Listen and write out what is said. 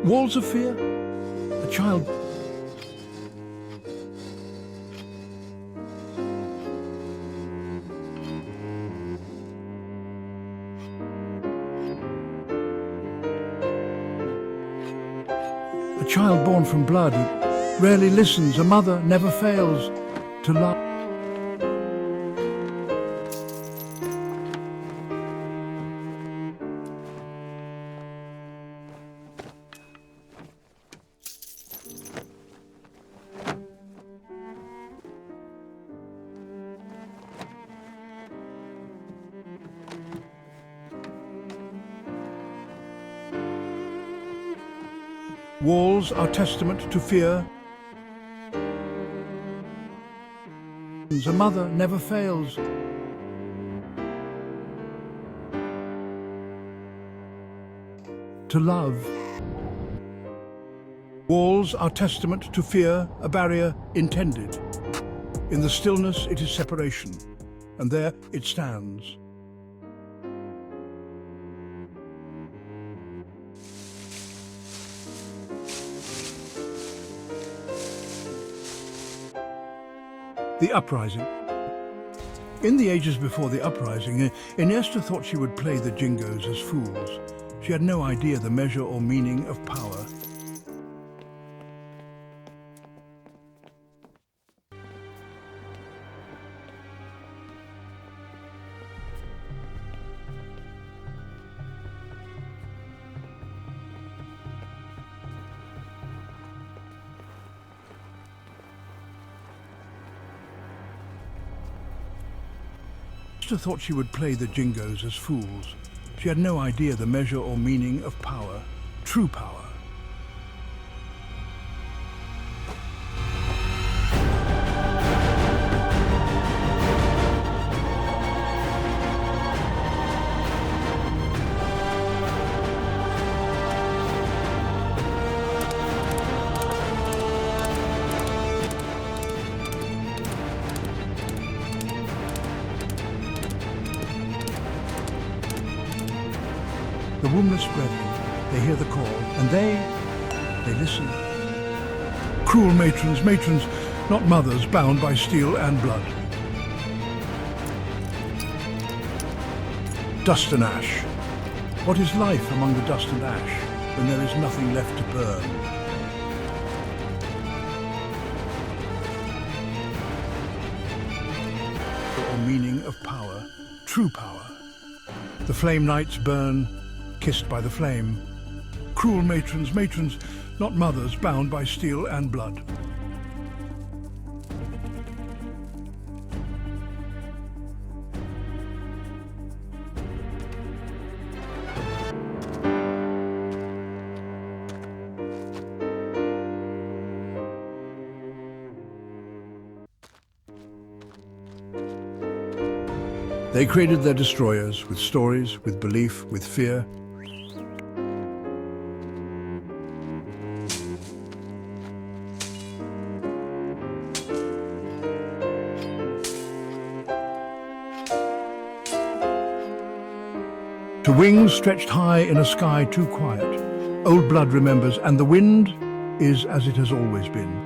Walls of fear? A child... A child born from blood who rarely listens, a mother never fails to love. Walls are testament to fear. A mother never fails to love. Walls are testament to fear, a barrier intended. In the stillness it is separation, and there it stands. The uprising. In the ages before the uprising, Iniesta thought she would play the Jingos as fools. She had no idea the measure or meaning of power. Iniesta thought she would play the Jingos as fools. She had no idea the measure or meaning of power, true power. The wombless brethren, they hear the call, and they listen. Cruel matrons, not mothers bound by steel and blood. Dust and ash. What is life among the dust and ash when there is nothing left to burn? Or meaning of power, true power. The flame knights burn, kissed by the flame. Cruel matrons, not mothers bound by steel and blood. They created their destroyers with stories, with belief, with fear. To wings stretched high in a sky too quiet, old blood remembers, and the wind is as it has always been.